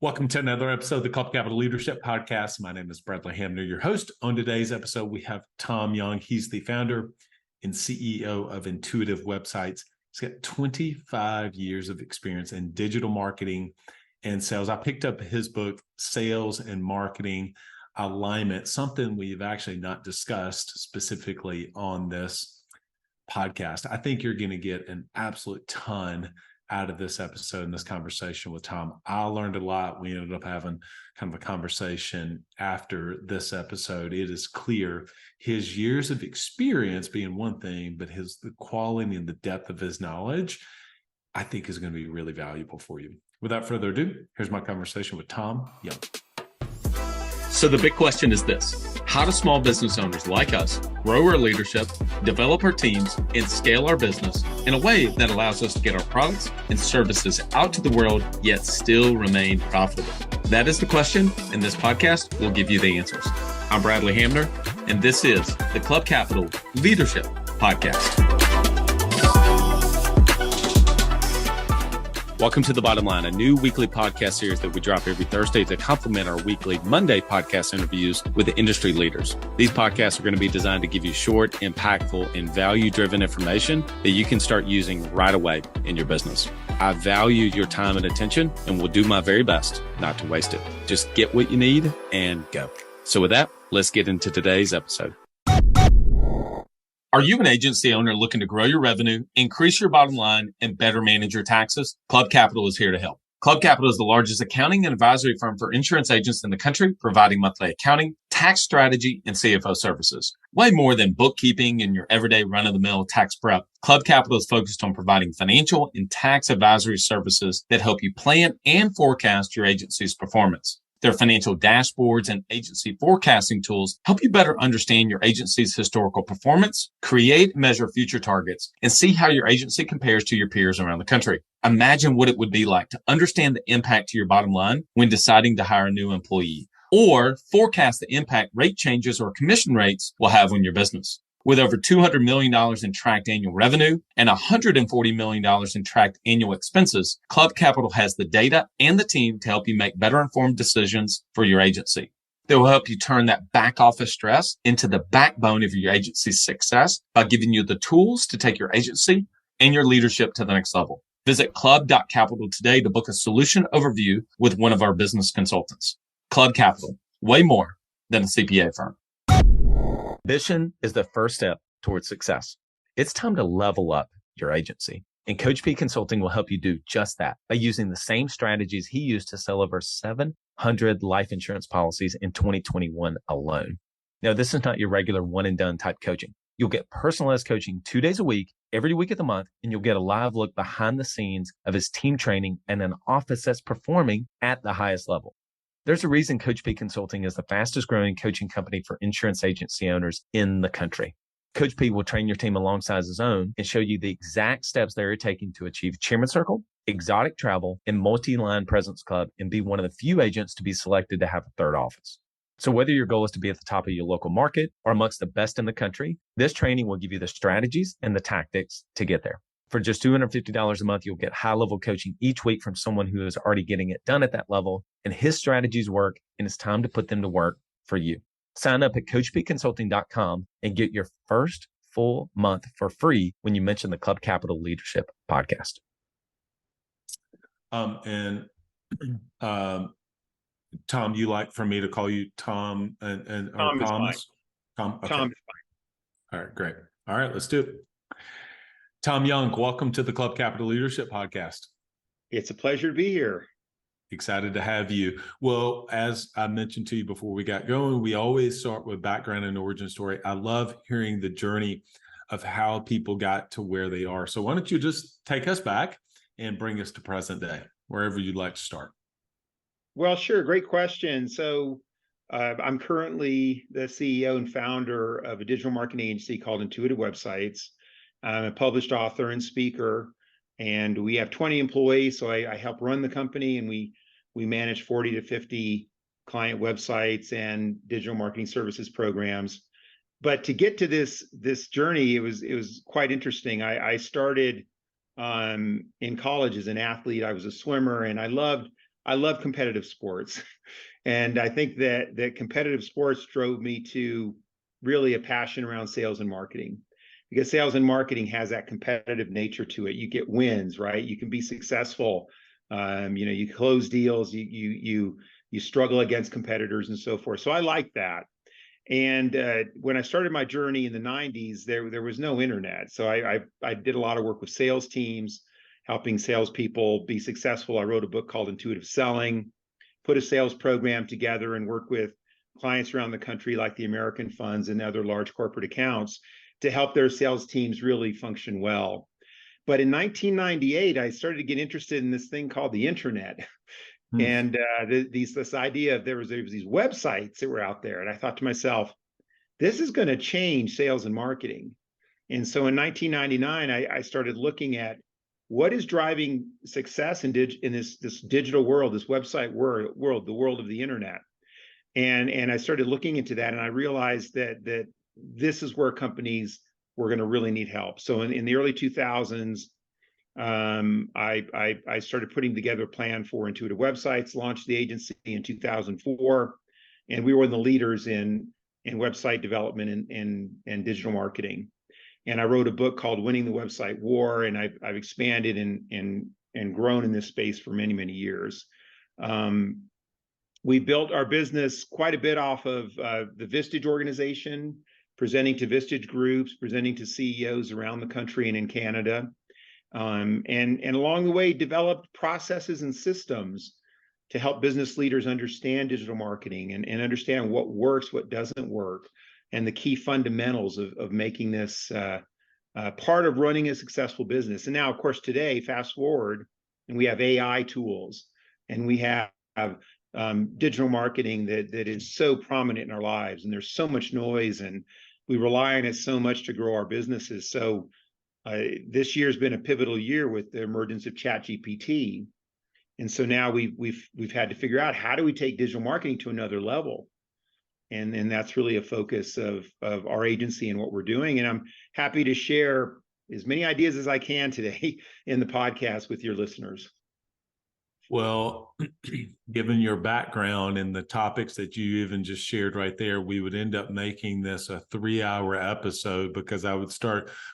Welcome to another episode of the Club Capital Leadership Podcast. My name is Bradley Hamner, your host. On today's episode, we have Tom Young. He's the founder and CEO of Intuitive Websites. He's got 25 years of experience in digital marketing and sales. I picked up his book, Sales and Marketing Alignment, something we've actually not discussed specifically on this podcast. I think you're going to get an absolute ton out of this episode and this conversation with Tom. I learned a lot. We ended up having kind of a conversation after this episode. It is clear his years of experience being one thing, but the quality and the depth of his knowledge, I think, is going to be really valuable for you. Without further ado, here's my conversation with Tom Young. So the big question is this: how do small business owners like us grow our leadership, develop our teams, and scale our business in a way that allows us to get our products and services out to the world, yet still remain profitable? That is the question, and this podcast will give you the answers. I'm Bradley Hamner, and this is the Club Capital Leadership Podcast. Welcome to The Bottom Line, a new weekly podcast series that we drop every Thursday to complement our weekly Monday podcast interviews with the industry leaders. These podcasts are going to be designed to give you short, impactful, and value-driven information that you can start using right away in your business. I value your time and attention and will do my very best not to waste it. Just get what you need and go. So with that, let's get into today's episode. Are you an agency owner looking to grow your revenue, increase your bottom line, and better manage your taxes? Club Capital is here to help. Club Capital is the largest accounting and advisory firm for insurance agents in the country, providing monthly accounting, tax strategy, and CFO services. Way more than bookkeeping and your everyday run-of-the-mill tax prep, Club Capital is focused on providing financial and tax advisory services that help you plan and forecast your agency's performance. Their financial dashboards and agency forecasting tools help you better understand your agency's historical performance, create and measure future targets, and see how your agency compares to your peers around the country. Imagine what it would be like to understand the impact to your bottom line when deciding to hire a new employee, or forecast the impact rate changes or commission rates will have on your business. With over $200 million in tracked annual revenue and $140 million in tracked annual expenses, Club Capital has the data and the team to help you make better informed decisions for your agency. They will help you turn that back office stress into the backbone of your agency's success by giving you the tools to take your agency and your leadership to the next level. Visit club.capital today to book a solution overview with one of our business consultants. Club Capital, way more than a CPA firm. Ambition is the first step towards success. It's time to level up your agency. And Coach P Consulting will help you do just that by using the same strategies he used to sell over 700 life insurance policies in 2021 alone. Now, this is not your regular one and done type coaching. You'll get personalized coaching 2 days a week, every week of the month, and you'll get a live look behind the scenes of his team training and an office that's performing at the highest level. There's a reason Coach P Consulting is the fastest growing coaching company for insurance agency owners in the country. Coach P will train your team alongside his own and show you the exact steps they're taking to achieve Chairman Circle, exotic travel, and multi-line presence club, and be one of the few agents to be selected to have a third office. So whether your goal is to be at the top of your local market or amongst the best in the country, this training will give you the strategies and the tactics to get there. For just $250 a month, you'll get high-level coaching each week from someone who is already getting it done at that level, and his strategies work, and it's time to put them to work for you. Sign up at coachpconsulting.com and get your first full month for free when you mention the Club Capital Leadership Podcast. Tom, you like for me to call you Tom or Tom is Thomas? fine. Tom, okay. Tom is fine. All right, great. All right, let's do it. Tom Young, welcome to the Club Capital Leadership Podcast. It's a pleasure to be here. Excited to have you. Well, as I mentioned to you before we got going, we always start with background and origin story. I love hearing the journey of how people got to where they are. So why don't you just take us back and bring us to present day, wherever you'd like to start. Well, sure. Great question. So I'm currently the CEO and founder of a digital marketing agency called Intuitive Websites. I'm a published author and speaker, and we have 20 employees. So I help run the company, and we manage 40 to 50 client websites and digital marketing services programs. But to get to this journey, it was quite interesting. I started in college as an athlete. I was a swimmer, and I loved I love competitive sports. And I think that competitive sports drove me to really a passion around sales and marketing, because sales and marketing has that competitive nature to it. You get wins, right? You can be successful. You close deals, you struggle against competitors and so forth. So I like that. And when I started my journey in the 90s, there was no internet. So I did a lot of work with sales teams, helping salespeople be successful. I wrote a book called Intuitive Selling, put a sales program together, and work with clients around the country like the American funds and other large corporate accounts to help their sales teams really function well. But in 1998, I started to get interested in this thing called the internet. And this idea of there was these websites that were out there. And I thought to myself, this is going to change sales and marketing. And so in 1999, I started looking at what is driving success in this digital world, this website world, the world of the internet. And I started looking into that, and I realized that this is where companies were going to really need help. So in the early 2000s, I started putting together a plan for Intuitive Websites, launched the agency in 2004, and we were the leaders in website development and digital marketing. And I wrote a book called Winning the Website War, and I've expanded and grown in this space for many, many years. We built our business quite a bit off of the Vistage organization, presenting to Vistage groups, presenting to CEOs around the country and in Canada. And along the way, developed processes and systems to help business leaders understand digital marketing and understand what works, what doesn't work, and the key fundamentals of making this part of running a successful business. And now, of course, today, fast forward, and we have AI tools, and we have digital marketing that is so prominent in our lives, and there's so much noise, and we rely on it so much to grow our businesses. So this year's been a pivotal year with the emergence of ChatGPT. And so now we've had to figure out, how do we take digital marketing to another level? And that's really a focus of our agency and what we're doing. And I'm happy to share as many ideas as I can today in the podcast with your listeners. Well, given your background and the topics that you even just shared right there, we would end up making this a 3-hour episode, because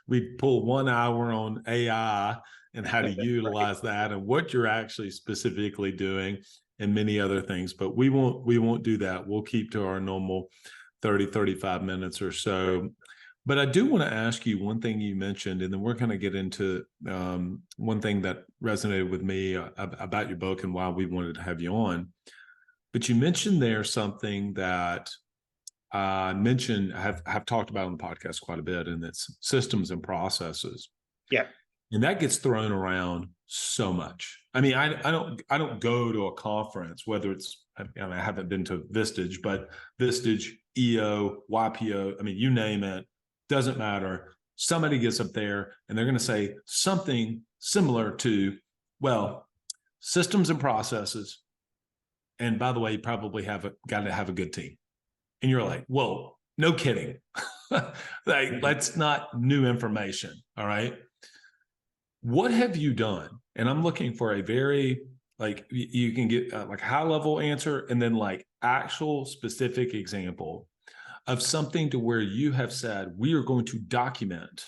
we'd pull 1 hour on AI and how to utilize that and what you're actually specifically doing and many other things. But we won't do that. We'll keep to our normal 30, 35 minutes or so. But I do want to ask you one thing you mentioned, and then we're going to get into one thing that resonated with me about your book and why we wanted to have you on. But you mentioned there something that I have talked about on the podcast quite a bit, and it's systems and processes. Yeah. And that gets thrown around so much. I mean, I don't go to a conference, whether it's, I haven't been to Vistage, but Vistage, EO, YPO, I mean, you name it. Doesn't matter. Somebody gets up there and they're going to say something similar to, well, systems and processes. And by the way, you probably got to have a good team. And you're like, whoa, no kidding. That's not new information. All right. What have you done? And I'm looking for a very, you can get like high level answer and then like actual specific example of something to where you have said, we are going to document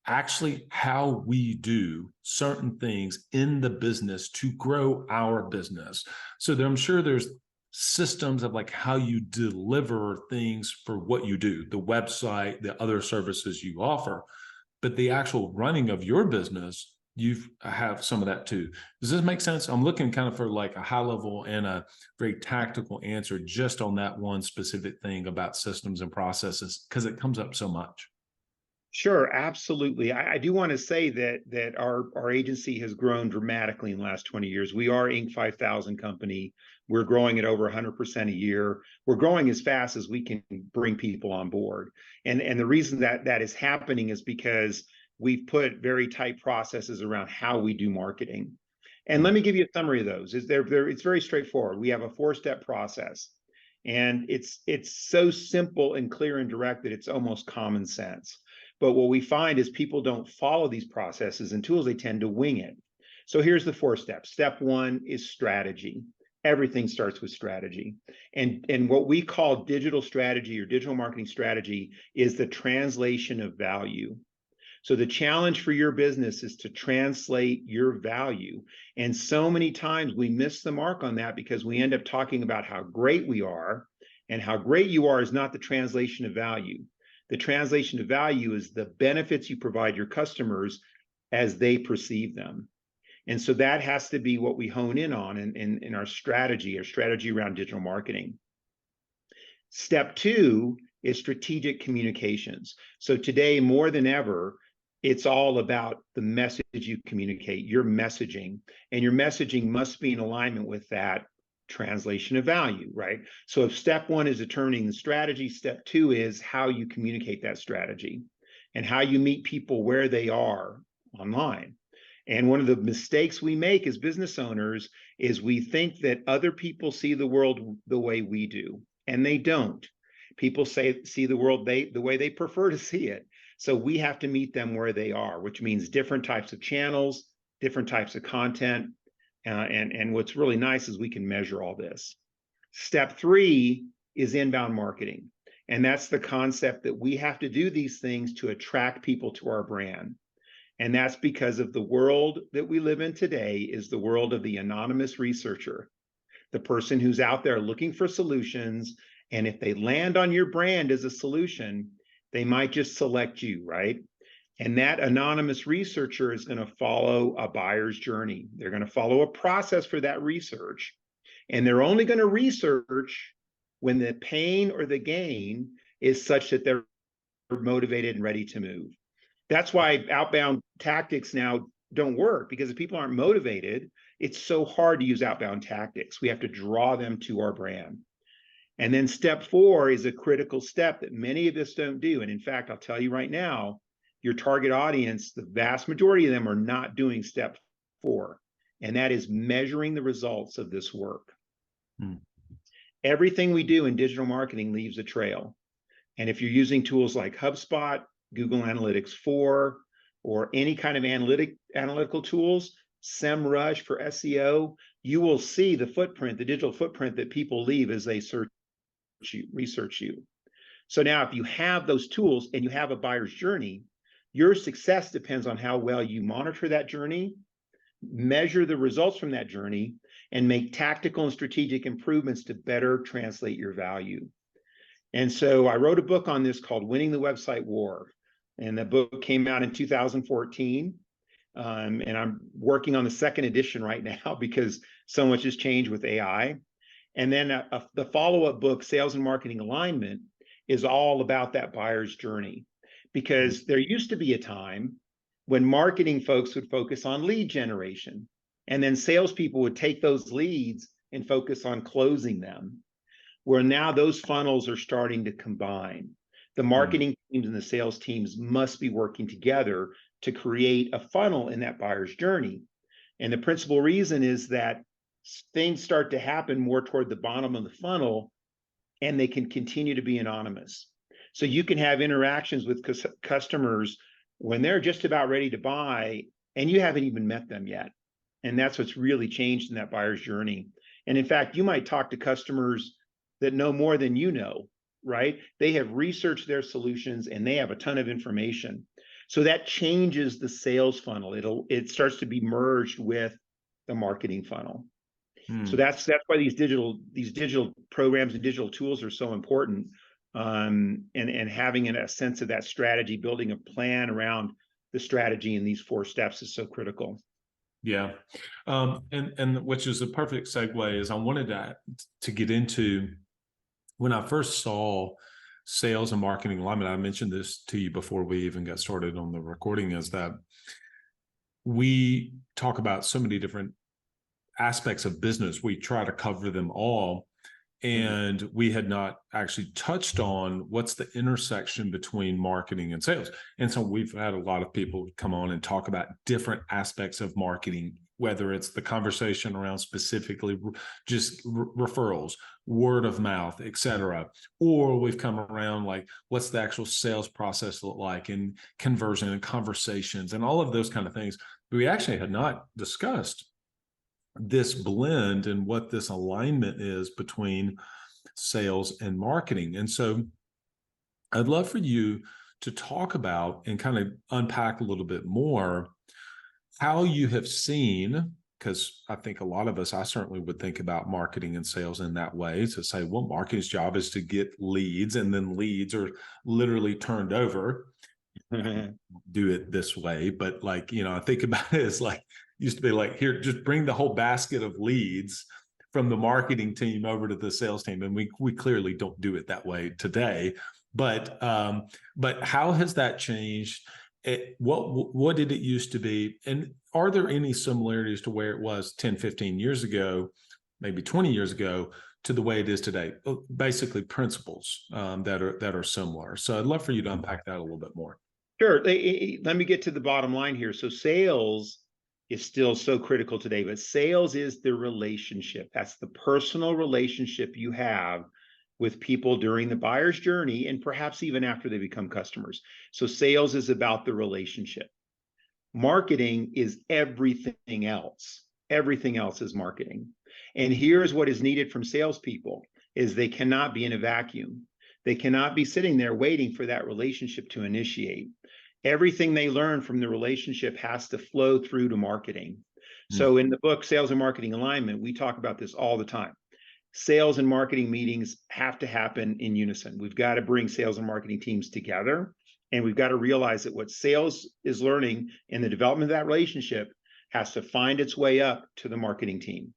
actually how we do certain things in the business to grow our business. So I'm sure there's systems of like how you deliver things for what you do, the website, the other services you offer, but the actual running of your business, you have some of that too. Does this make sense? I'm looking kind of for like a high level and a very tactical answer just on that one specific thing about systems and processes, because it comes up so much. Sure, absolutely. I do want to say that our agency has grown dramatically in the last 20 years. We are Inc. 5000 company. We're growing at over 100% a year. We're growing as fast as we can bring people on board. And the reason that is happening is because we've put very tight processes around how we do marketing. And let me give you a summary of those. It's very straightforward. We have a 4-step process, and it's so simple and clear and direct that it's almost common sense. But what we find is people don't follow these processes and tools. They tend to wing it. So here's the 4 steps. Step 1 is strategy. Everything starts with strategy. And what we call digital strategy or digital marketing strategy is the translation of value. So the challenge for your business is to translate your value. And so many times we miss the mark on that because we end up talking about how great we are, and how great you are is not the translation of value. The translation of value is the benefits you provide your customers as they perceive them. And so that has to be what we hone in on in our strategy around digital marketing. Step 2 is strategic communications. So today, more than ever, it's all about the message you communicate, your messaging, and your messaging must be in alignment with that translation of value, right? So if step 1 is determining the strategy, step 2 is how you communicate that strategy and how you meet people where they are online. And one of the mistakes we make as business owners is we think that other people see the world the way we do, and they don't. People see the world the way they prefer to see it. So we have to meet them where they are, which means different types of channels, different types of content. And what's really nice is we can measure all this. Step 3 is inbound marketing. And that's the concept that we have to do these things to attract people to our brand. And that's because of the world that we live in today is the world of the anonymous researcher, the person who's out there looking for solutions. And if they land on your brand as a solution, they might just select you, right? And that anonymous researcher is going to follow a buyer's journey. They're going to follow a process for that research. And they're only going to research when the pain or the gain is such that they're motivated and ready to move. That's why outbound tactics now don't work, because if people aren't motivated, it's so hard to use outbound tactics. We have to draw them to our brand. And then step 4 is a critical step that many of us don't do. And in fact, I'll tell you right now, your target audience, the vast majority of them are not doing step 4. And that is measuring the results of this work. Everything we do in digital marketing leaves a trail. And if you're using tools like HubSpot, Google Analytics 4, or any kind of analytical tools, SEMrush for SEO, you will see the footprint, the digital footprint that people leave as they research you. So now if you have those tools and you have a buyer's journey, your success depends on how well you monitor that journey, measure the results from that journey, and make tactical and strategic improvements to better translate your value. And so I wrote a book on this called Winning the Website War. And the book came out in 2014. And I'm working on the 2nd edition right now because so much has changed with AI. And then the follow-up book, Sales and Marketing Alignment, is all about that buyer's journey. Because there used to be a time when marketing folks would focus on lead generation, and then salespeople would take those leads and focus on closing them, where now those funnels are starting to combine. The marketing teams and the sales teams must be working together to create a funnel in that buyer's journey. And the principal reason is that things start to happen more toward the bottom of the funnel, and they can continue to be anonymous. So you can have interactions with customers when they're just about ready to buy, and you haven't even met them yet. And that's what's really changed in that buyer's journey. And in fact, you might talk to customers that know more than you know, right? They have researched their solutions and they have a ton of information. So that changes the sales funnel. It starts to be merged with the marketing funnel. So that's why these digital programs and digital tools are so important. And having a sense of that strategy, building a plan around the strategy in these 4 steps is so critical. Yeah. And which is a perfect segue, is I wanted to get into when I first saw sales and marketing alignment. I mentioned this to you before we even got started on the recording, is that we talk about so many different aspects of business. We try to cover them all. And we had not actually touched on what's the intersection between marketing and sales. And so we've had a lot of people come on and talk about different aspects of marketing, whether it's the conversation around specifically just referrals, word of mouth, et cetera. Or we've come around like, what's the actual sales process look like, and conversion and conversations and all of those kind of things. we actually had not discussed this blend and what this alignment is between sales and marketing. And so I'd love for you to talk about and kind of unpack a little bit more how you have seen, because I think a lot of us, I certainly would think about marketing and sales in that way, to say, well, marketing's job is to get leads, and then leads are literally turned over. Do it this way, but like, I think about it as like, used to be like, here, just bring the whole basket of leads from the marketing team over to the sales team. And we clearly don't do it that way today. But how has that changed? What did it used to be? And are there any similarities to where it was 10, 15 years ago, maybe 20 years ago, to the way it is today? Basically principles that are similar. So I'd love for you to unpack that a little bit more. Sure. Let me get to the bottom line here. So sales is still so critical today, but sales is the relationship. That's the personal relationship you have with people during the buyer's journey and perhaps even after they become customers. So sales is about the relationship. Marketing is everything else. Everything else is marketing. And here's what is needed from salespeople is they cannot be in a vacuum. They cannot be sitting there waiting for that relationship to initiate. Everything they learn from the relationship has to flow through to marketing. So in the book, Sales and Marketing Alignment, we talk about this all the time. Sales and marketing meetings have to happen in unison. We've got to bring sales and marketing teams together, and we've got to realize that what sales is learning in the development of that relationship has to find its way up to the marketing team.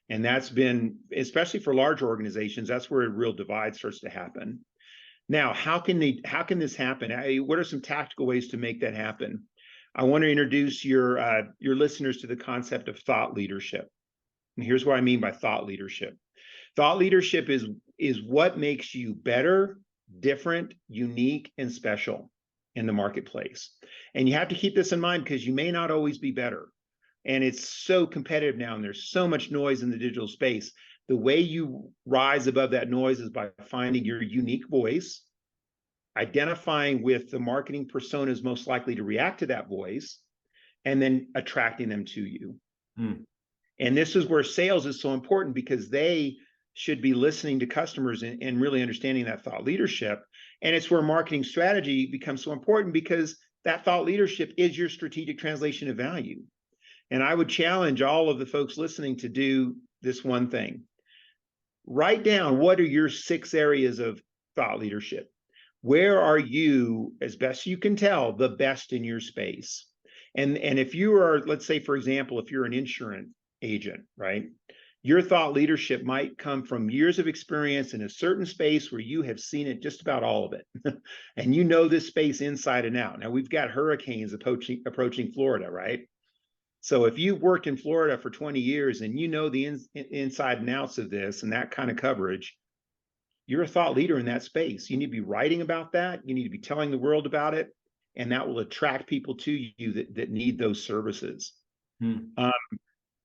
And that's been, especially for large organizations, that's where a real divide starts to happen. Now, how can this happen? What are some tactical ways to make that happen? I want to introduce your listeners to the concept of thought leadership. And here's what I mean by thought leadership. Thought leadership is what makes you better, different, unique, and special in the marketplace. And you have to keep this in mind because you may not always be better. And it's so competitive now, and there's so much noise in the digital space. The way you rise above that noise is by finding your unique voice, identifying with the marketing personas most likely to react to that voice, and then attracting them to you. And this is where sales is so important because they should be listening to customers and really understanding that thought leadership. And it's where marketing strategy becomes so important because that thought leadership is your strategic translation of value. And I would challenge all of the folks listening to do this one thing. Write down what are your 6 areas of thought leadership. Where are you, as best you can tell, the best in your space? And if you are, let's say, for example, if you're an insurance agent, right? Your thought leadership might come from years of experience in a certain space where you have seen it, just about all of it. And you know this space inside and out. Now, we've got hurricanes approaching Florida, right? So if you've worked in Florida for 20 years and you know the inside and outs of this and that kind of coverage, you're a thought leader in that space. You need to be writing about that. You need to be telling the world about it. And that will attract people to you that need those services.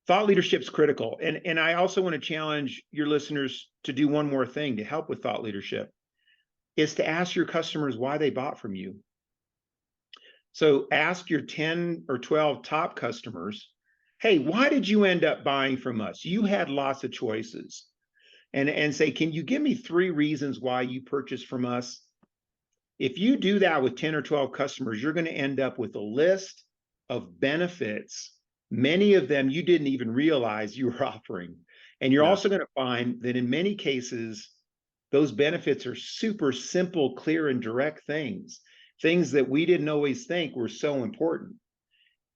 Thought leadership is critical. And I also want to challenge your listeners to do one more thing to help with thought leadership, is to ask your customers why they bought from you. So ask your 10 or 12 top customers, hey, why did you end up buying from us? You had lots of choices. And say, can you give me 3 reasons why you purchased from us? If you do that with 10 or 12 customers, you're going to end up with a list of benefits. Many of them you didn't even realize you were offering. And you're also going to find that in many cases, those benefits are super simple, clear, and direct things that we didn't always think were so important.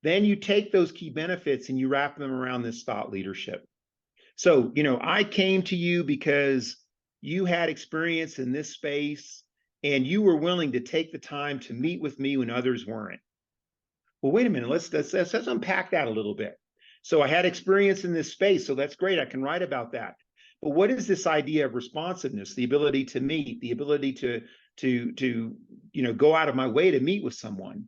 Then you take those key benefits and you wrap them around this thought leadership. So, I came to you because you had experience in this space and you were willing to take the time to meet with me when others weren't. Well, wait a minute, let's unpack that a little bit. So I had experience in this space, so that's great. I can write about that. But what is this idea of responsiveness, the ability to meet, the ability to go out of my way to meet with someone?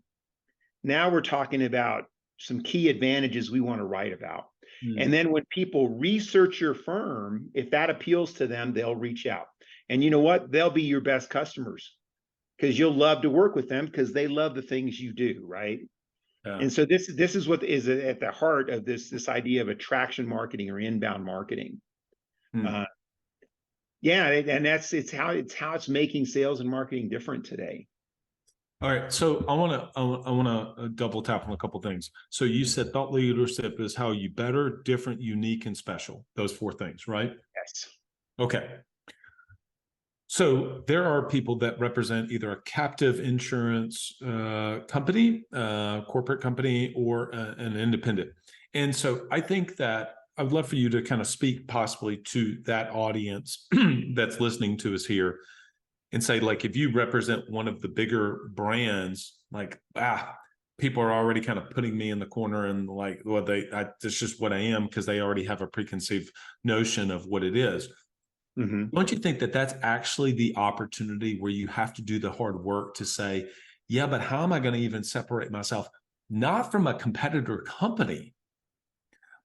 Now we're talking about some key advantages we want to write about. And then when people research your firm, if that appeals to them, they'll reach out. And you know what? They'll be your best customers because you'll love to work with them because they love the things you do, right? Yeah. And so this is what is at the heart of this idea of attraction marketing or inbound marketing. Hmm. Uh, yeah, and it's how it's making sales and marketing different today. All right, so I want to double tap on a couple things. So you said thought leadership is how you better, different, unique, and special. Those four things, right? Yes. Okay. So there are people that represent either a captive insurance company, corporate company, or an independent. And so I think that I would love for you to kind of speak possibly to that audience that's listening to us here and say, like, if you represent one of the bigger brands, like, people are already kind of putting me in the corner and like, well, it's just what I am because they already have a preconceived notion of what it is. Mm-hmm. Don't you think that that's actually the opportunity where you have to do the hard work to say, yeah, but how am I going to even separate myself, not from a competitor company,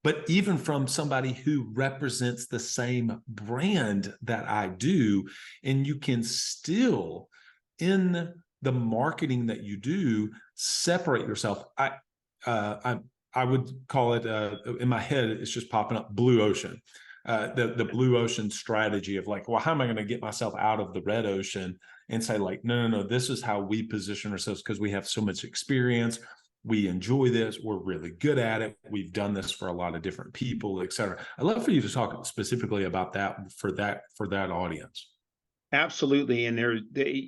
but even from somebody who represents the same brand that I do? And you can still, in the marketing that you do, separate yourself. I would call it, in my head, it's just popping up, blue ocean. The blue ocean strategy of like, well, how am I going to get myself out of the red ocean and say like, no, this is how we position ourselves because we have so much experience. We enjoy this. We're really good at it. We've done this for a lot of different people, et cetera. I'd love for you to talk specifically about that for that audience. Absolutely. And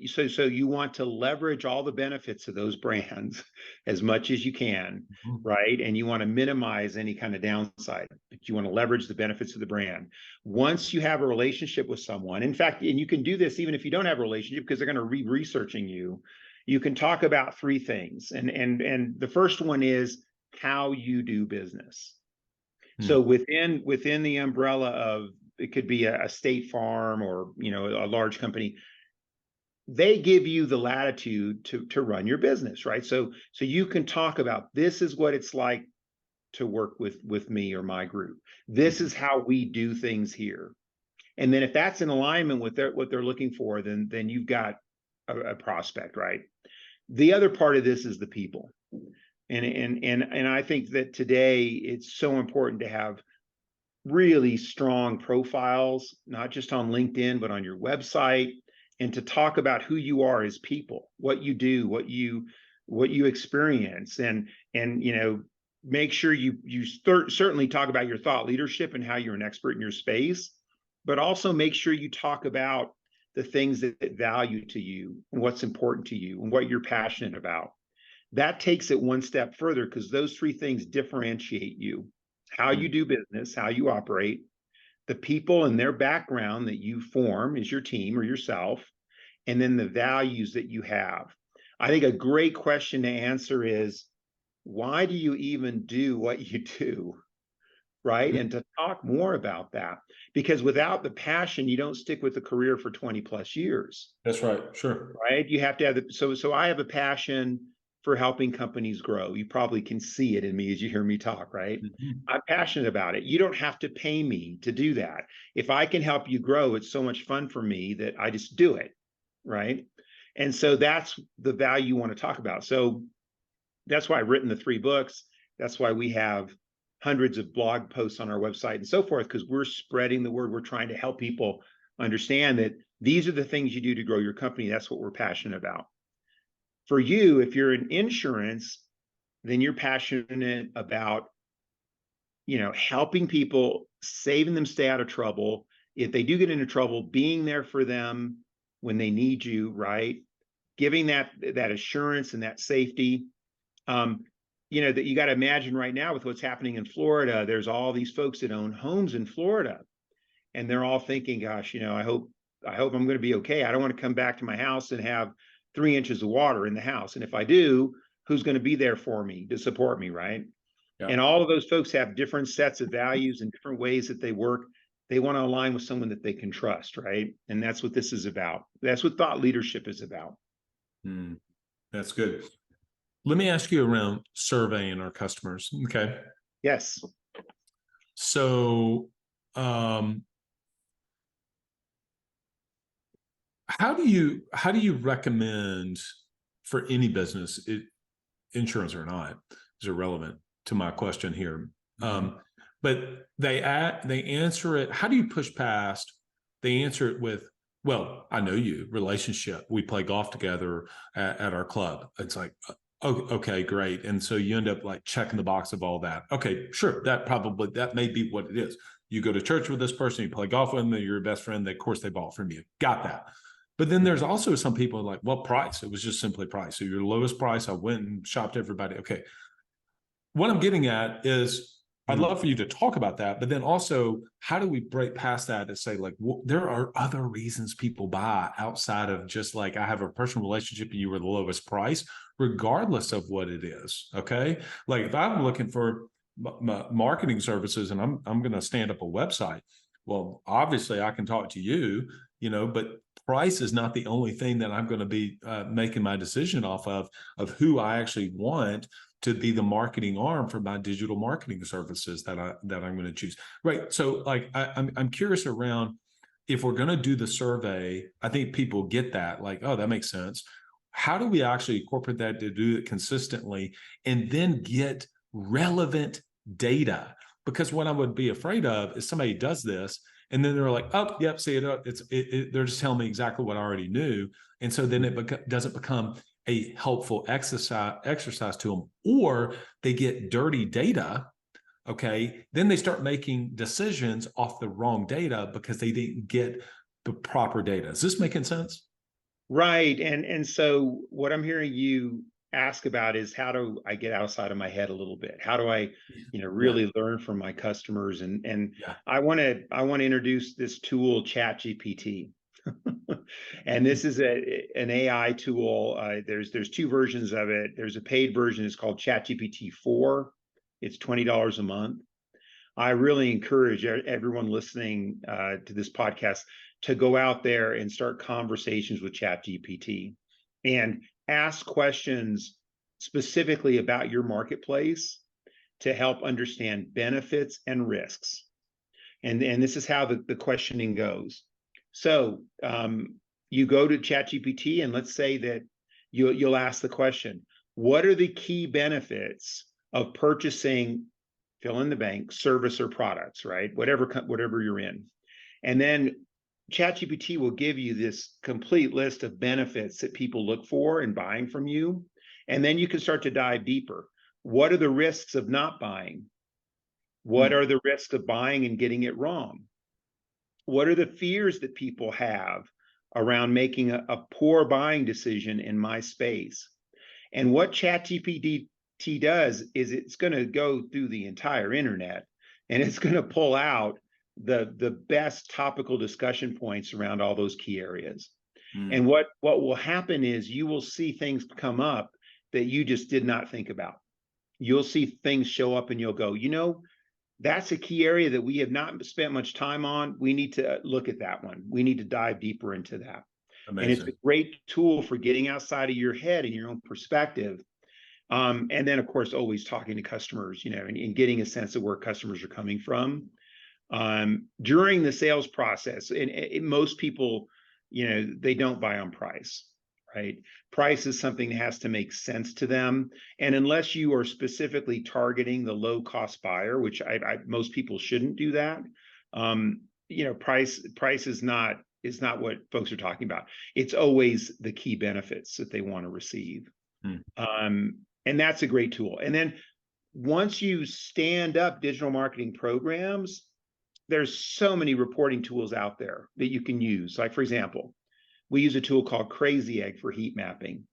so you want to leverage all the benefits of those brands as much as you can, Mhm. right? And you want to minimize any kind of downside, but you want to leverage the benefits of the brand. Once you have a relationship with someone, in fact, and you can do this even if you don't have a relationship because they're going to be researching you, you can talk about three things. And the first one is how you do business. So Hmm. within the umbrella of, it could be a State Farm or a large company, they give you the latitude to run your business, right? So you can talk about, this is what it's like to work with me or my group. This is how we do things here. And then if that's in alignment with what they're looking for, then you've got a prospect, right? The other part of this is the people. And I think that today it's so important to have really strong profiles, not just on LinkedIn, but on your website, and to talk about who you are as people, what you do, what you experience, and make sure you certainly talk about your thought leadership and how you're an expert in your space, but also make sure you talk about the things that value to you and what's important to you and what you're passionate about. That takes it one step further because those three things differentiate you: how you do business, how you operate, the people and their background that you form as your team or yourself, and then the values that you have. I think a great question to answer is, why do you even do what you do? Right. And to talk more about that, because without the passion, you don't stick with the career for 20 plus years. That's right. Sure. Right. You have to have so I have a passion for helping companies grow. You probably can see it in me as you hear me talk, right? Mhm. I'm passionate about it. You don't have to pay me to do that. If I can help you grow, it's so much fun for me that I just do it, right? And so that's the value you want to talk about. So that's why I've written the 3 books. That's why we have hundreds of blog posts on our website and so forth, because we're spreading the word. We're trying to help people understand that these are the things you do to grow your company. That's what we're passionate about. For you, if you're in insurance, then you're passionate about, helping people, saving them stay out of trouble. If they do get into trouble, being there for them when they need you, right? Giving that assurance and that safety. That you got to imagine right now with what's happening in Florida, there's all these folks that own homes in Florida, and they're all thinking, gosh, I hope I'm going to be okay. I don't want to come back to my house and have 3 inches of water in the house. And if I do, who's going to be there for me to support me, right? Yeah. And all of those folks have different sets of values and different ways that they work. They want to align with someone that they can trust, right? And that's what this is about. That's what thought leadership is about. That's good. Let me ask you around surveying our customers. Okay. Yes. So, how do you recommend for any business insurance or not is irrelevant to my question here. But they answer it. How do you push past? They answer it with, well, I know you, relationship. We play golf together at our club. It's like, oh, okay, great. And so you end up like checking the box of all that. Okay, sure. That may be what it is. You go to church with this person, you play golf with them, you're your best friend. Of course, they bought from you. Got that. But then there's also some people like, well, price. It was just simply price. So your lowest price, I went and shopped everybody. Okay. What I'm getting at is I'd love for you to talk about that, but then also how do we break past that and say like, well, there are other reasons people buy outside of just like, I have a personal relationship and you were the lowest price, regardless of what it is. Okay. Like if I'm looking for marketing services and I'm going to stand up a website, well, obviously I can talk to you, but price is not the only thing that I'm going to be making my decision off of who I actually want to be the marketing arm for my digital marketing services that I'm going to choose. Right. So like, I'm curious around if we're going to do the survey, I think people get that like, oh, that makes sense. How do we actually incorporate that to do it consistently and then get relevant data? Because what I would be afraid of is somebody does this and then they're like, oh, yep, see it. They're just telling me exactly what I already knew. And so then it doesn't become a helpful exercise to them, or they get dirty data. Okay. Then they start making decisions off the wrong data because they didn't get the proper data. Is this making sense? Right. And so what I'm hearing you ask about is how do I get outside of my head a little bit? How do I, really learn from my customers? And I want to introduce this tool, ChatGPT. And this is an AI tool. There's two versions of it. There's a paid version. It's called ChatGPT 4. It's $20 a month. I really encourage everyone listening to this podcast to go out there and start conversations with ChatGPT and ask questions specifically about your marketplace to help understand benefits and risks. And this is how the questioning goes. So you go to ChatGPT and let's say that you'll ask the question, what are the key benefits of purchasing, fill in the blank, service or products, right? Whatever you're in. And then ChatGPT will give you this complete list of benefits that people look for in buying from you. And then you can start to dive deeper. What are the risks of not buying? What are the risks of buying and getting it wrong? What are the fears that people have around making a poor buying decision in my space? And what ChatGPT does is it's going to go through the entire internet and it's going to pull out the best topical discussion points around all those key areas. And what will happen is you will see things come up that you just did not think about. You'll see things show up and you'll go, that's a key area that we have not spent much time on. We need to look at that one. We need to dive deeper into that. Amazing. And it's a great tool for getting outside of your head and your own perspective. And then, of course, always talking to customers, and getting a sense of where customers are coming from. During the sales process, and most people, they don't buy on price. Right? Price is something that has to make sense to them. And unless you are specifically targeting the low cost buyer, which most people shouldn't do that, price is not what folks are talking about. It's always the key benefits that they want to receive. And that's a great tool. And then once you stand up digital marketing programs, there's so many reporting tools out there that you can use. Like, for example, we use a tool called Crazy Egg for heat mapping.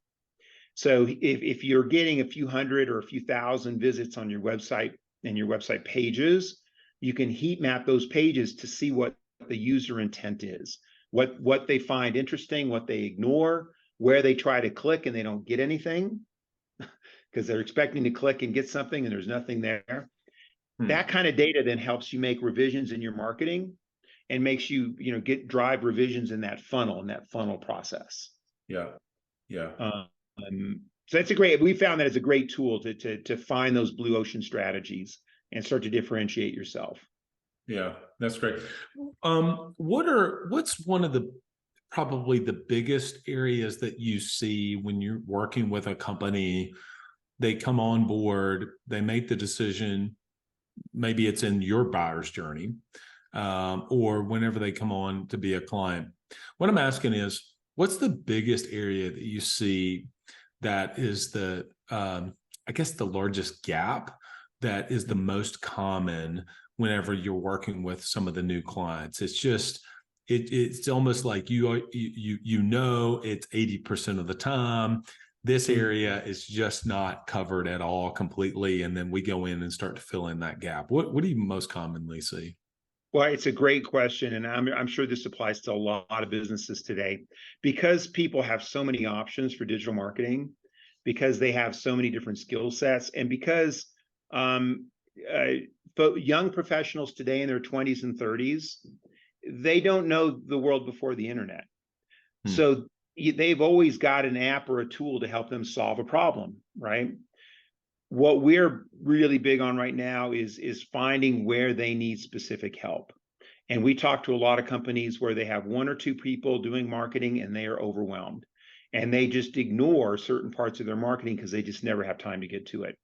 So if you're getting a few hundred or a few thousand visits on your website and your website pages, you can heat map those pages to see what the user intent is, what they find interesting, what they ignore, where they try to click and they don't get anything because they're expecting to click and get something and there's nothing there. That kind of data then helps you make revisions in your marketing and makes you, drive revisions in that funnel process. Yeah. So we found that it's a great tool to find those blue ocean strategies and start to differentiate yourself. Yeah, that's great. What's one of probably the biggest areas that you see when you're working with a company they come on board, they make the decision, maybe it's in your buyer's journey, or whenever they come on to be a client. What I'm asking is, what's the biggest area that you see that is the, I guess, the largest gap that is the most common whenever you're working with some of the new clients? It's just, it's almost like you know it's 80% of the time. This area is just not covered at all completely, and then we go in and start to fill in that gap. What do you most commonly see? Well, it's a great question, and I'm sure this applies to a lot of businesses today, because people have so many options for digital marketing, because they have so many different skill sets, and because young professionals today in their 20s and 30s, they don't know the world before the internet. So they've always got an app or a tool to help them solve a problem, right? What we're really big on right now is finding where they need specific help. And we talk to a lot of companies where they have one or two people doing marketing and they are overwhelmed. And they just ignore certain parts of their marketing because they just never have time to get to it.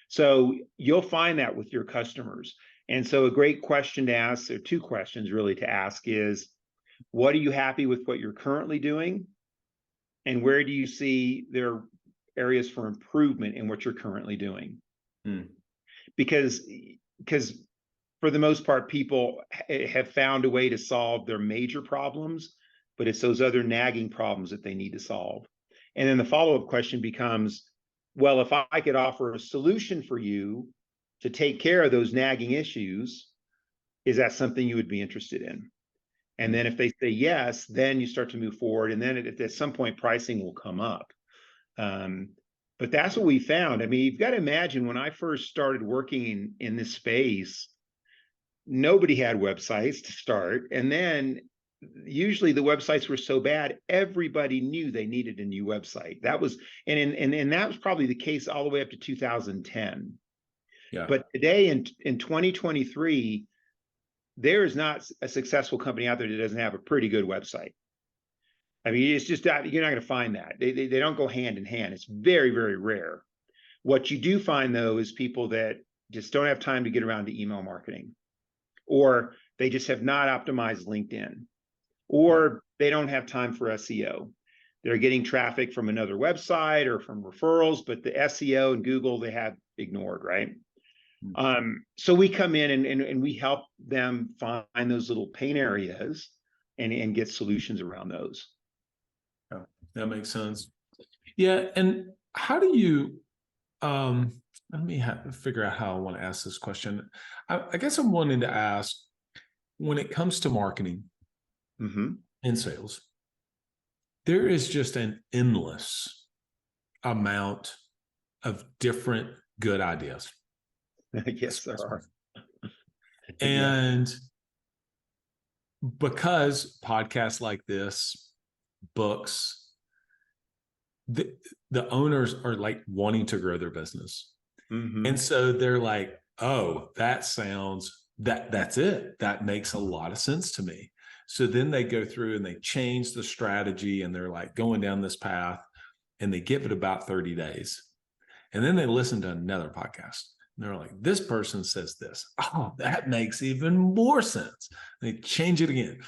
So you'll find that with your customers. And so a great question to ask, or two questions really to ask, is what are you happy with what you're currently doing? And where do you see there are areas for improvement in what you're currently doing? Because for the most part, people have found a way to solve their major problems, but it's those other nagging problems that they need to solve. And then the follow-up question becomes, well, if I could offer a solution for you to take care of those nagging issues, is that something you would be interested in? And then if they say yes, then you start to move forward. And then at some point, pricing will come up. But that's what we found. I mean, you've got to imagine, when I first started working in this space, nobody had websites to start. And then usually the websites were so bad, everybody knew they needed a new website. That was, and that was probably the case all the way up to 2010. Yeah. But today in 2023, there is not a successful company out there that doesn't have a pretty good website. I mean, it's just that you're not going to find that. They don't go hand in hand. It's very, very rare. What you do find, though, is people that just don't have time to get around to email marketing, or they just have not optimized LinkedIn, or they don't have time for SEO. They're getting traffic from another website or from referrals, but the SEO and Google they have ignored, right? So we come in and we help them find those little pain areas and get solutions around those. Yeah, that makes sense. Yeah. And how do you, let me figure out how I want to ask this question. I guess I'm wanting to ask, when it comes to marketing and sales, there is just an endless amount of different good ideas. Yes, there are. And because podcasts like this, books, the owners are like wanting to grow their business. And so they're like, oh, that's it. That makes a lot of sense to me. So then they go through and they change the strategy, and they're like going down this path, and they give it about 30 days. And then they listen to another podcast. And they're like, this person says this. Oh, that makes even more sense. They change it again.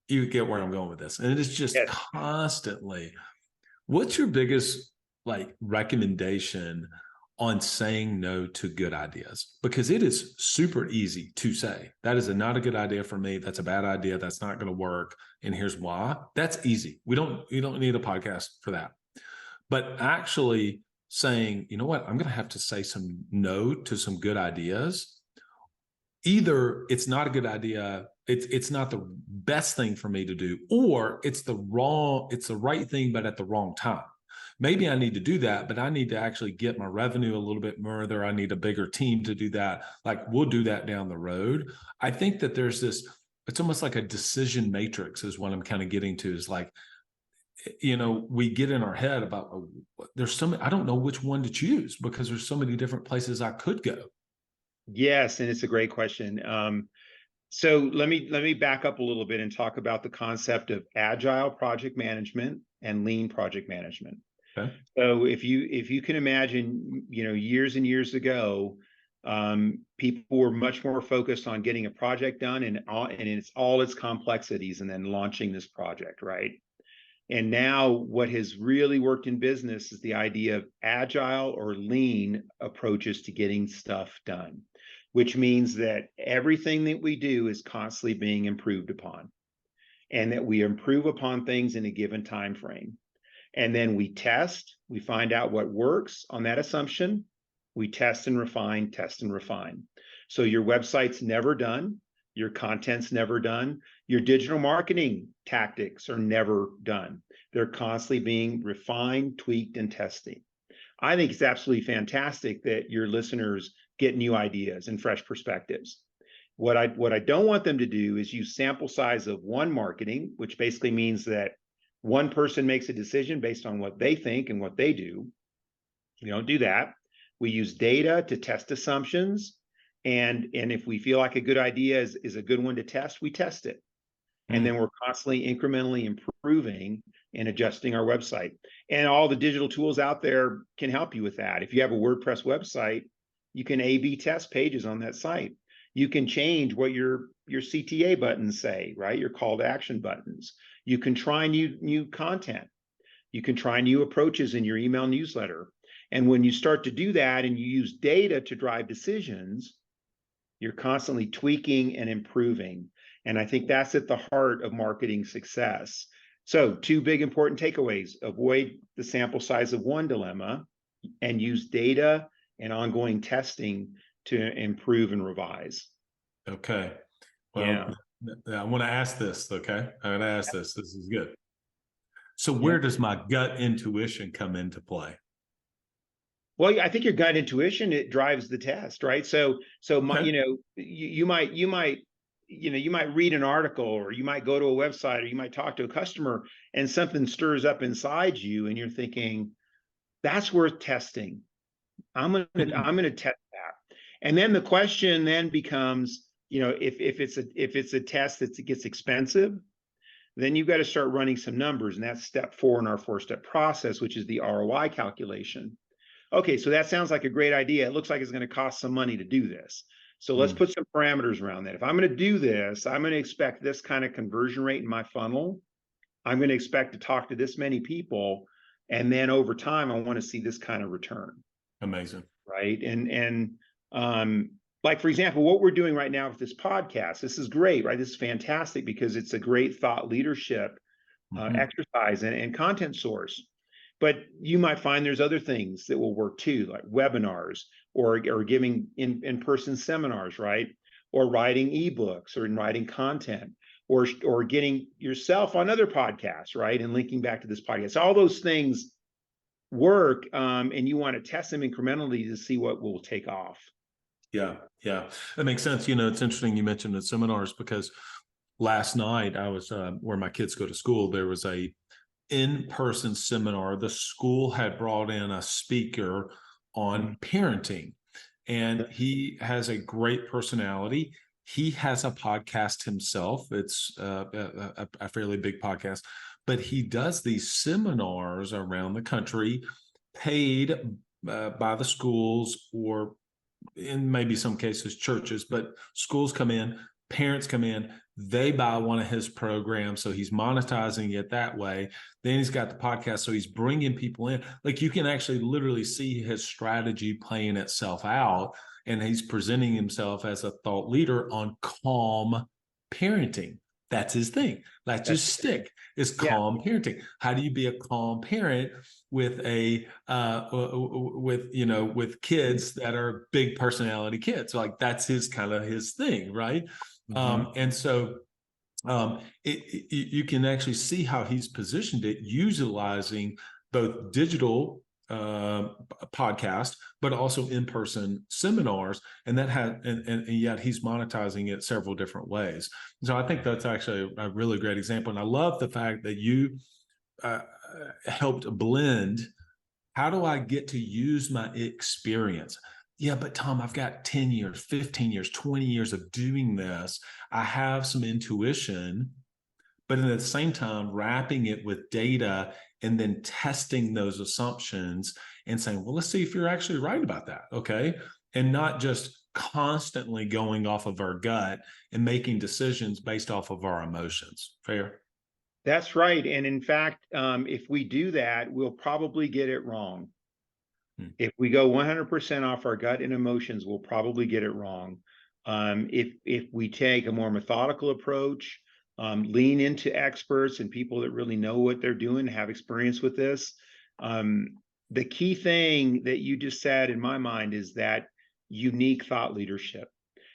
You get where I'm going with this. And it is just constantly. What's your biggest recommendation on saying no to good ideas? Because it is super easy to say, that is not a good idea for me. That's a bad idea. That's not going to work. And here's why. That's easy. You don't need a podcast for that. But actually saying, you know what, I'm going to have to say some no to some good ideas. Either it's not a good idea, it's not the best thing for me to do, or it's the right thing, but at the wrong time. Maybe I need to do that, but I need to actually get my revenue a little bit further. I need a bigger team to do that. Like, we'll do that down the road. I think that there's this, it's almost like a decision matrix is what I'm kind of getting to, is like, we get in our head about, I don't know which one to choose because there's so many different places I could go. Yes, and it's a great question. So let me back up a little bit and talk about the concept of agile project management and lean project management. Okay. So if you can imagine, years and years ago, people were much more focused on getting a project done and it's all its complexities and then launching this project, right? And now what has really worked in business is the idea of agile or lean approaches to getting stuff done, which means that everything that we do is constantly being improved upon, and that we improve upon things in a given time frame. And then we test, we find out what works on that assumption. We test and refine, test and refine. So your website's never done. Your content's never done. Your digital marketing tactics are never done. They're constantly being refined, tweaked, and tested. I think it's absolutely fantastic that your listeners get new ideas and fresh perspectives. What I don't want them to do is use sample size of one marketing, which basically means that one person makes a decision based on what they think and what they do. We don't do that. We use data to test assumptions. And if we feel like a good idea is a good one to test, we test it. And then we're constantly incrementally improving and adjusting our website. And all the digital tools out there can help you with that. If you have a WordPress website, you can A/B test pages on that site. You can change what your CTA buttons say, right? Your call to action buttons. You can try new content. You can try new approaches in your email newsletter. And when you start to do that and you use data to drive decisions, you're constantly tweaking and improving. And I think that's at the heart of marketing success. So 2 big important takeaways: avoid the sample size of one dilemma and use data and ongoing testing to improve and revise. Okay. Well, I want to ask this. Okay. I'm going to ask this. This is good. So where does my gut intuition come into play? Well, I think your gut intuition, it drives the test, right? So you might read an article, or you might go to a website, or you might talk to a customer, and something stirs up inside you, and you're thinking, that's worth testing. I'm gonna test that. And then the question then becomes, if it's a test that gets expensive, then you've got to start running some numbers, and that's step 4 in our 4-step process, which is the ROI calculation. Okay, so that sounds like a great idea. It looks like it's going to cost some money to do this. So let's put some parameters around that. If I'm going to do this, I'm going to expect this kind of conversion rate in my funnel. I'm going to expect to talk to this many people. And then over time, I want to see this kind of return. Amazing. Right. And like, for example, what we're doing right now with this podcast, this is great, right? This is fantastic because it's a great thought leadership exercise and content source. But you might find there's other things that will work too, like webinars or giving in-person seminars, right? Or writing ebooks or writing content or getting yourself on other podcasts, right? And linking back to this podcast. All those things work, and you want to test them incrementally to see what will take off. Yeah, that makes sense. It's interesting you mentioned the seminars, because last night I was where my kids go to school. There was a in-person seminar. The school had brought in a speaker on parenting, and he has a great personality. He has a podcast himself. It's a fairly big podcast, but he does these seminars around the country, paid by the schools, or in maybe some cases churches, but schools come in, parents come in, they buy one of his programs. So he's monetizing it that way. Then he's got the podcast. So he's bringing people in. Like, you can actually literally see his strategy playing itself out. And he's presenting himself as a thought leader on calm parenting. That's his thing. That's his stick, is calm parenting. How do you be a calm parent with with kids that are big personality kids? Like, that's his kind of his thing, right? And so you can actually see how he's positioned it, utilizing both digital podcast, but also in-person seminars, and yet he's monetizing it several different ways. So I think that's actually a really great example, and I love the fact that you helped blend. How do I get to use my experience? Yeah, but Tom, I've got 10 years, 15 years, 20 years of doing this. I have some intuition, but at the same time, wrapping it with data and then testing those assumptions and saying, well, let's see if you're actually right about that. Okay. And not just constantly going off of our gut and making decisions based off of our emotions. Fair? That's right. And in fact, if we do that, we'll probably get it wrong. If we go 100% off our gut and emotions, we'll probably get it wrong. If we take a more methodical approach, lean into experts and people that really know what they're doing, have experience with this. The key thing that you just said in my mind is that unique thought leadership.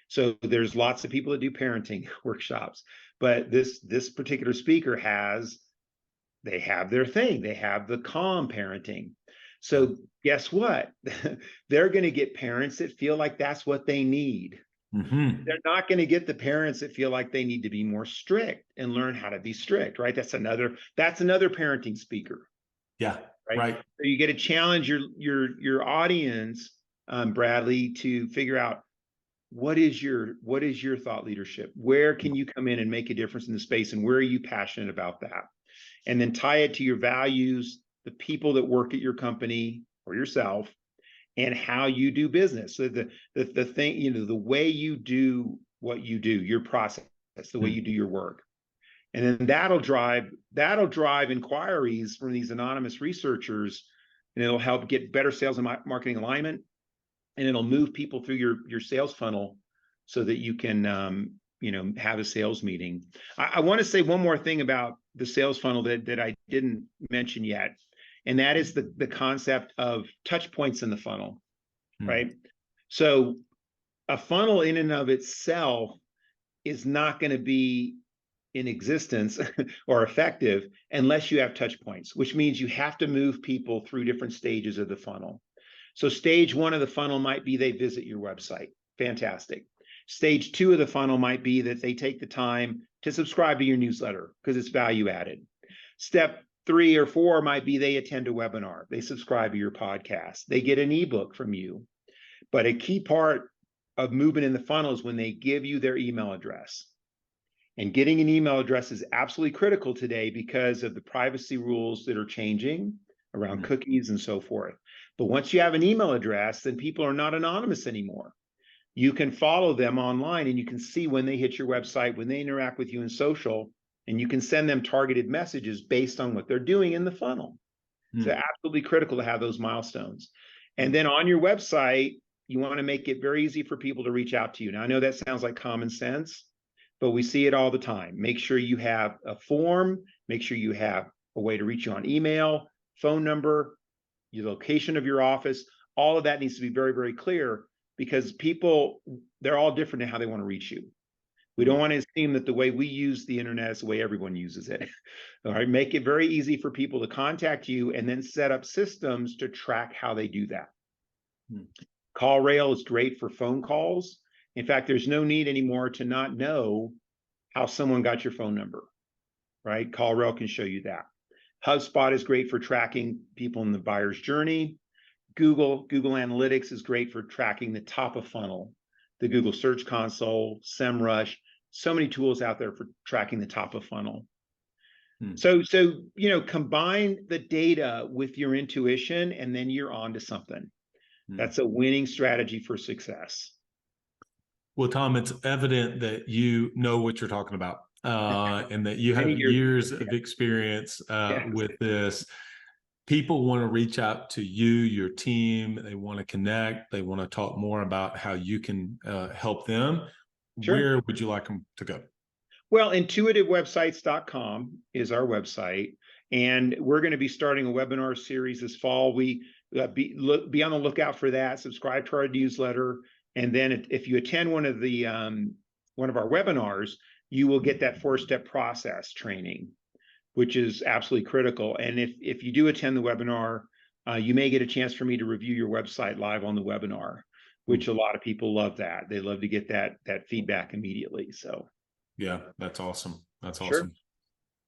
So there's lots of people that do parenting workshops, but this particular speaker they have their thing. They have the calm parenting. So guess what? They're going to get parents that feel like that's what they need. Mm-hmm. They're not going to get the parents that feel like they need to be more strict and learn how to be strict, right? That's another parenting speaker. Yeah, right. So you get to challenge your audience, Bradley, to figure out what is your thought leadership? Where can you come in and make a difference in the space, and where are you passionate about that? And then tie it to your values, the people that work at your company or yourself, and how you do business. So the thing, the way you do what you do, your process, the way you do your work. And then that'll drive inquiries from these anonymous researchers, and it'll help get better sales and marketing alignment, and it'll move people through your sales funnel so that you can have a sales meeting. I want to say one more thing about the sales funnel that I didn't mention yet, and that is the concept of touch points in the funnel, right? So a funnel in and of itself is not going to be in existence or effective unless you have touch points, which means you have to move people through different stages of the funnel. So stage 1 of the funnel might be they visit your website. Fantastic. Stage 2 of the funnel might be that they take the time to subscribe to your newsletter because it's value added. Step 3 or 4 might be they attend a webinar, they subscribe to your podcast, they get an ebook from you. But a key part of movement in the funnel is when they give you their email address. And getting an email address is absolutely critical today because of the privacy rules that are changing around cookies and so forth. But once you have an email address, then people are not anonymous anymore. You can follow them online and you can see when they hit your website, when they interact with you in social, and you can send them targeted messages based on what they're doing in the funnel. So absolutely critical to have those milestones. And then on your website, you want to make it very easy for people to reach out to you. Now, I know that sounds like common sense, but we see it all the time. Make sure you have a form, make sure you have a way to reach you on email, phone number, your location of your office. All of that needs to be very, very clear because people, they're all different in how they want to reach you. We don't want to assume that the way we use the internet is the way everyone uses it. All right, make it very easy for people to contact you and then set up systems to track how they do that. CallRail is great for phone calls. In fact, there's no need anymore to not know how someone got your phone number, right? CallRail can show you that. HubSpot is great for tracking people in the buyer's journey. Google Analytics is great for tracking the top of funnel. The Google Search Console, SEMrush, so many tools out there for tracking the top of funnel. So combine the data with your intuition, and then you're on to something. That's a winning strategy for success. Well, Tom, it's evident that you know what you're talking about, and that you have years of experience with this. People want to reach out to you, your team. They want to connect. They want to talk more about how you can help them. Sure. Where would you like them to go? Well, intuitivewebsites.com is our website, and we're going to be starting a webinar series this fall. We be on the lookout for that. Subscribe to our newsletter, and then if you attend one of our webinars, you will get that 4-step process training, which is absolutely critical. And if you do attend the webinar, you may get a chance for me to review your website live on the webinar, which a lot of people love that. They love to get that feedback immediately. So, yeah, that's awesome. That's sure. Awesome.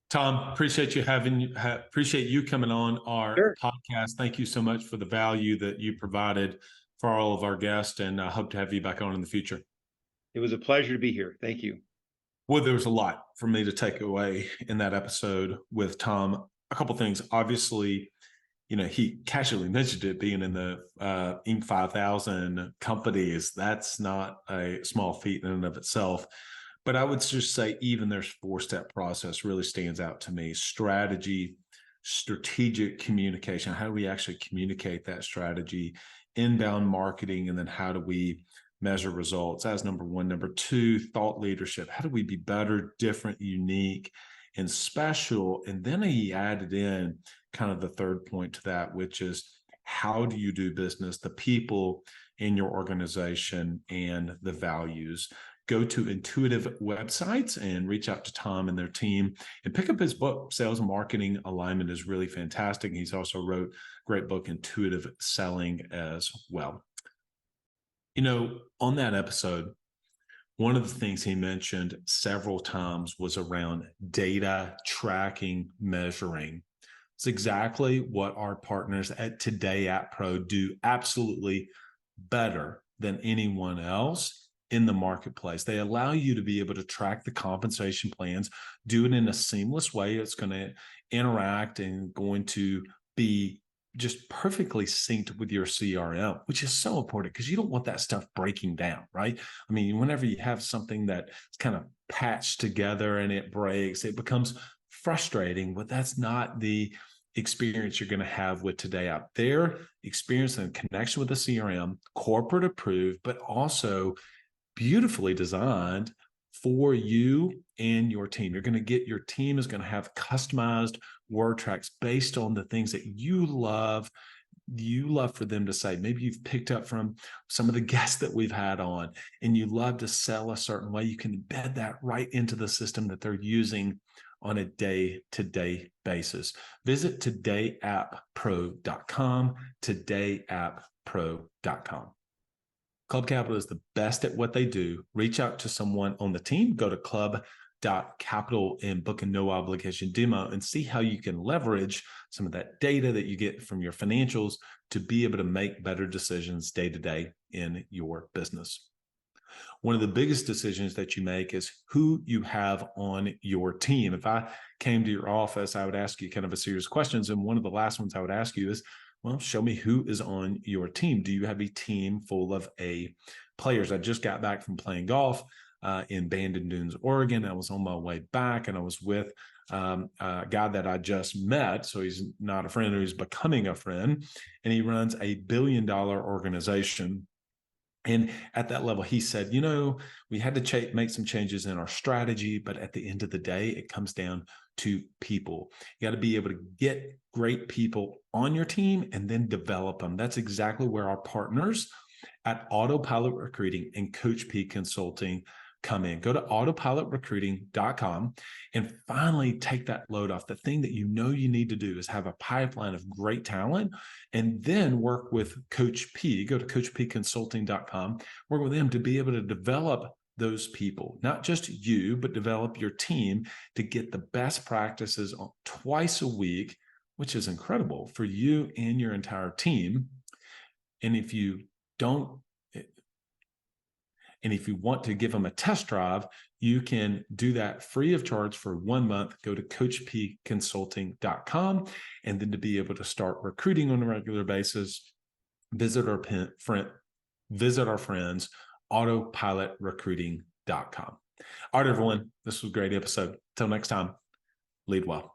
Tom, appreciate you coming on our podcast. Thank you so much for the value that you provided for all of our guests, and I hope to have you back on in the future. It was a pleasure to be here. Thank you. Well, there was a lot for me to take away in that episode with Tom. A couple things. Obviously, he casually mentioned it being in the Inc. 5000 companies. That's not a small feat in and of itself. But I would just say even their 4-step process really stands out to me. Strategy, strategic communication. How do we actually communicate that strategy? Inbound marketing, and then how do we measure results as number one. Number two, thought leadership. How do we be better, different, unique, and special? And then he added in kind of the third point to that, which is how do you do business, the people in your organization, and the values. Go to Intuitive Websites and reach out to Tom and their team and pick up his book. Sales and Marketing Alignment is really fantastic. He's also wrote a great book, Intuitive Selling, as well. On that episode, one of the things he mentioned several times was around data tracking, measuring. It's exactly what our partners at TodayApp Pro do absolutely better than anyone else in the marketplace. They allow you to be able to track the compensation plans, do it in a seamless way. It's going to interact and going to be just perfectly synced with your CRM, which is so important because you don't want that stuff breaking down, right? I mean, whenever you have something that's kind of patched together and it breaks, it becomes frustrating, but that's not the experience you're going to have with TodayApp. Their experience and connection with the CRM, corporate approved, but also beautifully designed for you and your team. Your team is going to have customized word tracks based on the things that you love for them to say. Maybe you've picked up from some of the guests that we've had on, and you love to sell a certain way. You can embed that right into the system that they're using on a day-to-day basis. Visit todayappro.com, todayappro.com. Club Capital is the best at what they do. Reach out to someone on the team. Go to club.capital and book a no obligation demo and see how you can leverage some of that data that you get from your financials to be able to make better decisions day to day in your business. One of the biggest decisions that you make is who you have on your team. If I came to your office, I would ask you kind of a series of questions. And one of the last ones I would ask you is, well, show me who is on your team. Do you have a team full of players? I just got back from playing golf in Bandon Dunes, Oregon. I was on my way back and I was with a guy that I just met. So he's not a friend, he's becoming a friend. And he runs $1 billion organization. And at that level, he said, we had to make some changes in our strategy, but at the end of the day, it comes down to people. You got to be able to get great people on your team and then develop them. That's exactly where our partners at Autopilot Recruiting and Coach P Consulting come in. Go to autopilotrecruiting.com and finally take that load off. The thing that you need to do is have a pipeline of great talent and then work with Coach P. Go to coachpconsulting.com, work with them to be able to develop those people, not just you, but develop your team to get the best practices on twice a week, which is incredible for you and your entire team. And if you want to give them a test drive, you can do that free of charge for 1 month. Go to coachpconsulting.com. And then to be able to start recruiting on a regular basis, visit our friends, autopilotrecruiting.com. All right, everyone, this was a great episode. Till next time, lead well.